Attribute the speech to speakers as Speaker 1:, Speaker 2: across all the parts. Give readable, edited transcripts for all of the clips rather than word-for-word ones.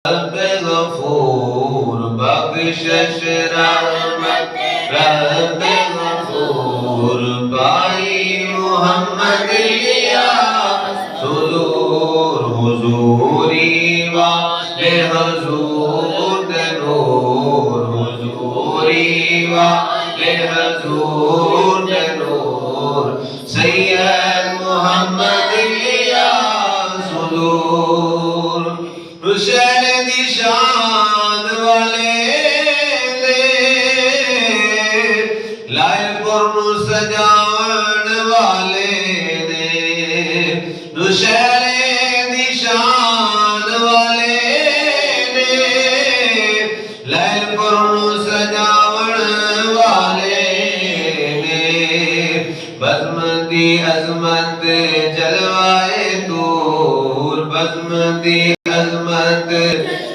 Speaker 1: رب غفور بخشش رحمت رب غفور بھائی محمد لیا صدور حضوری والے حضور نور حضوری والے حضور نور سید محمد لیا صدور حسین دی شان والے نے لائل پرنو سجان والے نے حسین دی شان والے نے لائل پرنو سجان والے نے بزم دی عظمت جلوائے دور بزم دی عظمت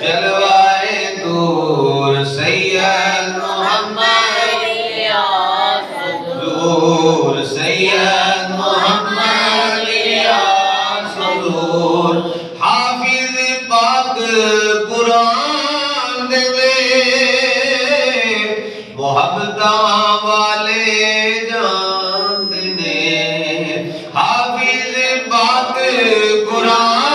Speaker 1: جلوائے دور سید محمد لیا صدور سید محمد لیا صدور حافظ پاک قرآن دے محبتاں والے جان دے حافظ پاک قرآن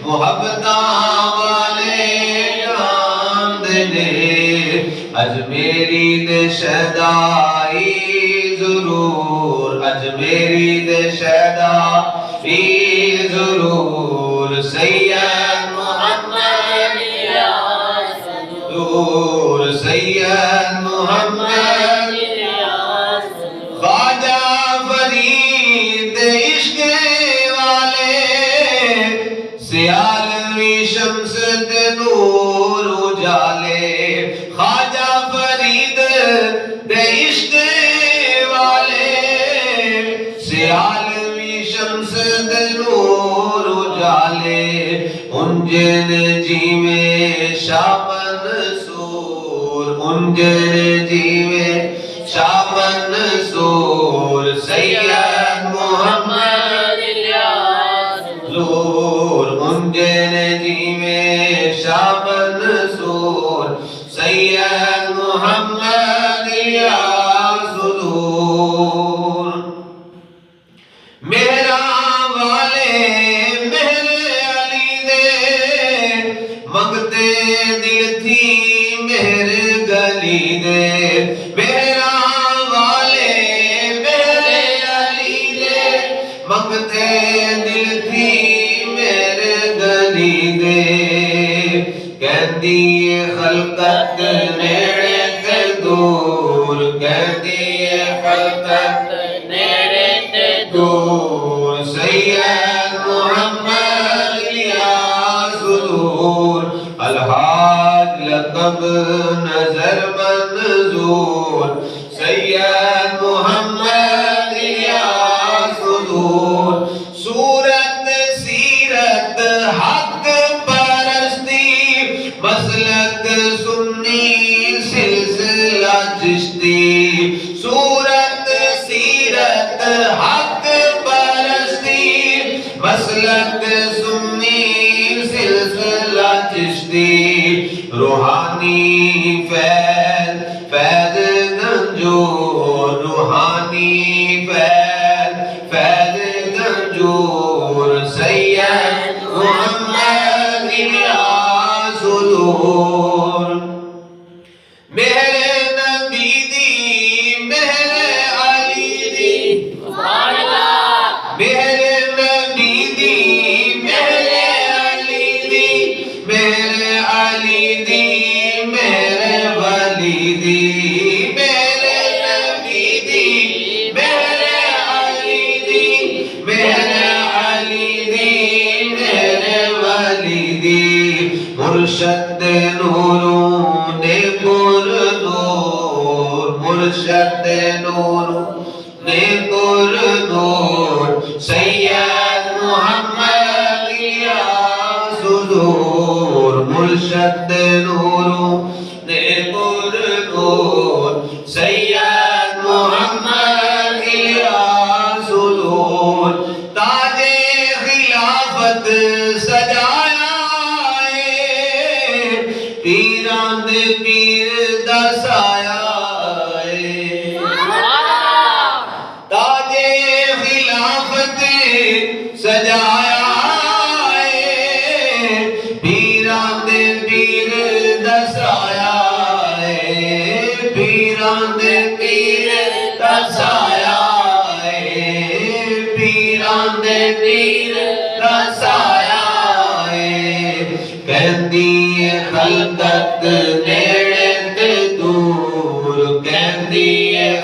Speaker 1: محبتاں والے جان دے اجمیری دے شہدائی ضرور اجمیری دے شہدائی ضرور سید محمد لیا صدور سید محمد لیا صدور خواجہ فرید عشق سیالوی شمس دے نور اجالے خواجہ فرید دے عشق والے سیالوی شمس دے نور اجالے انجن جی میں شاہ منصور انجن جی میں شاہ منصور سید محمد لیا صدور انجن جی میں شاہ منصور سید محمد لیا صدور میرا والے مہر علی دے منگتے دل تھی مہر گلی دے میرا والے مہر علی دے منگتے دل تھی کہندی خلقت نیڑے تے دور کہندی خلقت نیڑے تے دور سید محمد لیا صدور الحاج لقب نظر منظور سید محمد لیا صدور صورت سیرت حق مسلک سنی سلسلہ چشتی صورت سیرت حق پرستی مسلک سنی سلسلہ چشتی روحانی فیض فیض گنجور روحانی فیض فیض گنجور سید محمد لیا صدور میرے نبی دی میرے علی دی میرے نبی دی میرے علی دی میرے علی دی میرے ولی دی میرے نبی دی میرے علی دی میرے علی دی میرے ولی دی مرشد نوروں نے پر نور مرشد نوروں نے پر نور سید محمد لیا صدور مرشد نوروں نے پر نور سید محمد لیا صدور تاج خلافت سجائے دے پیر دا سایہ تاج خلافت سجایا پیران دے پیر دا سایہ پیران دے پیر دا سایہ پیران دے پیر دا سایہ کہندی خلقت نیڑے تے دور کہندی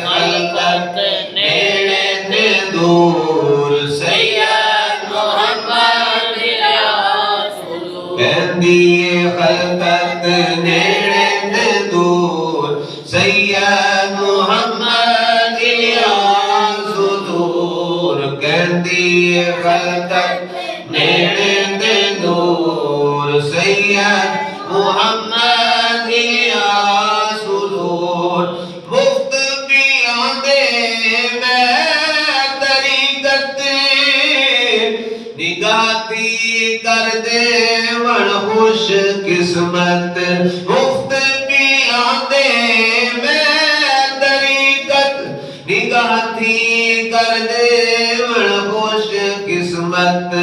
Speaker 1: خلقت نیڑے تے دور سید محمد کہندی خلقت نیڑے تے دور سید محمد دور کہندی خلقت نیڑے تے دور سید محمد صدور مفت پیاں دے میں طریقت نگاہتی کر دے من خوش قسمت مفت پیاں دے میں طریقت نگاہتی کر دے من خوش قسمت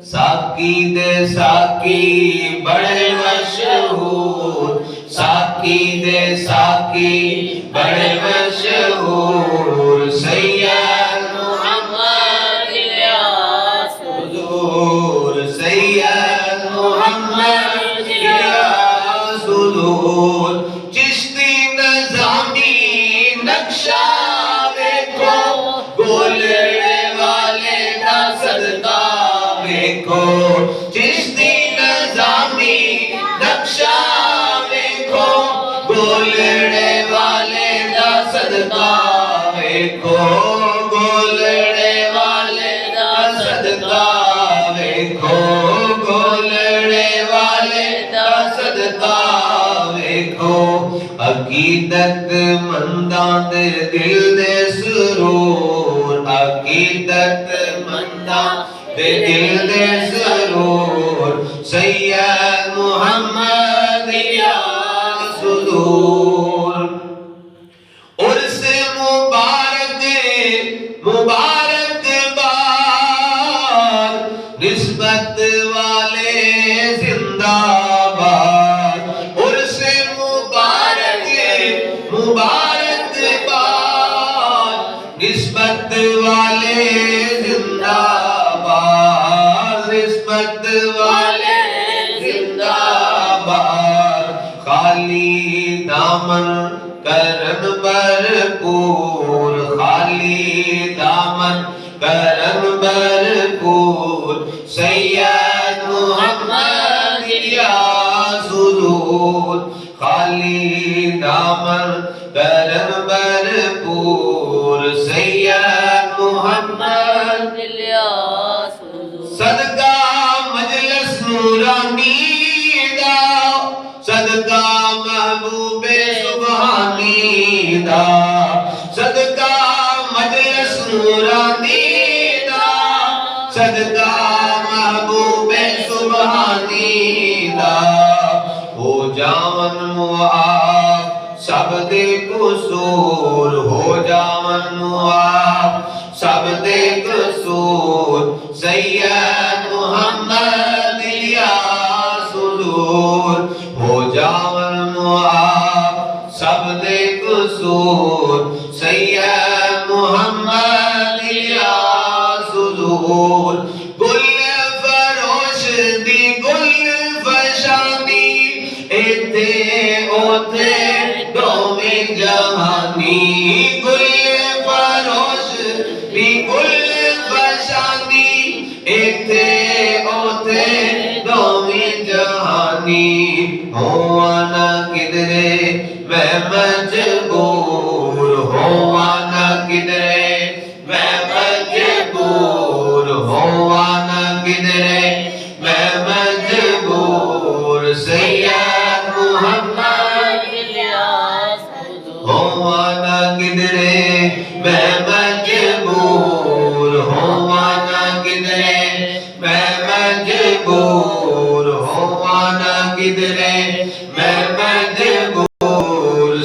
Speaker 1: ساکی دے ساکی بڑے مشہور ساکی دے ساکی بڑے مشہور سید محمد حضور سید محمد حضور چشتی نظامی نقشہ دیکھو گولڑے والے دا صدقہ دیکھو چشتی نظامی نقشہ دیکھو گولڑے والے دا صدقہ دیکھو گولڑے والے دا صدقہ دیکھو گولڑے والے دا صدقہ دیکھو عقیدت منداں دے دل دے سرور عقیدت منداں دے دل دے سرور سید محمد صدور عرس مبارک مبارک باد نسبت والے زندہ باد عرس مبارک مبارک باد نسبت والے زندہ نسبت والے زندہ باد خالی دامن کرن بھرپور خالی دامن کرن بھرپور سید محمد صدور خالی دامن کرن بھرپور سید محمد صدقہ مجلس نورانی دا صدقہ محبوب سبحانی دا صدقہ مجلس نورانی دا صدقہ محبوب سبحانی دا ہو جاون معاف سب دے قصور ہو جاون معاف سب دے قصور سید محمد صدور ہو جاون معاف سب دے قصور سید محمد صدور گل فروش دی گل فشانی ایتھے اوتھے دوویں جہانی گل فروش دی گل فشانی ایتھے اوتھے دوویں جہانی ہوانا کدرے میں مجبور ہوانا کدرے میں مجبور ہوانا کدرے میں مجبور سید محمد ہوانا کدرے میں مجبور ہوانا کدرے میں مجبور ہوانا کدرے میں مجبور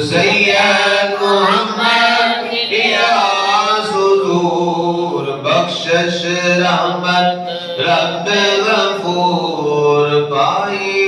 Speaker 1: سید محمد یا حضور بخشش رحمت رب غفور پائی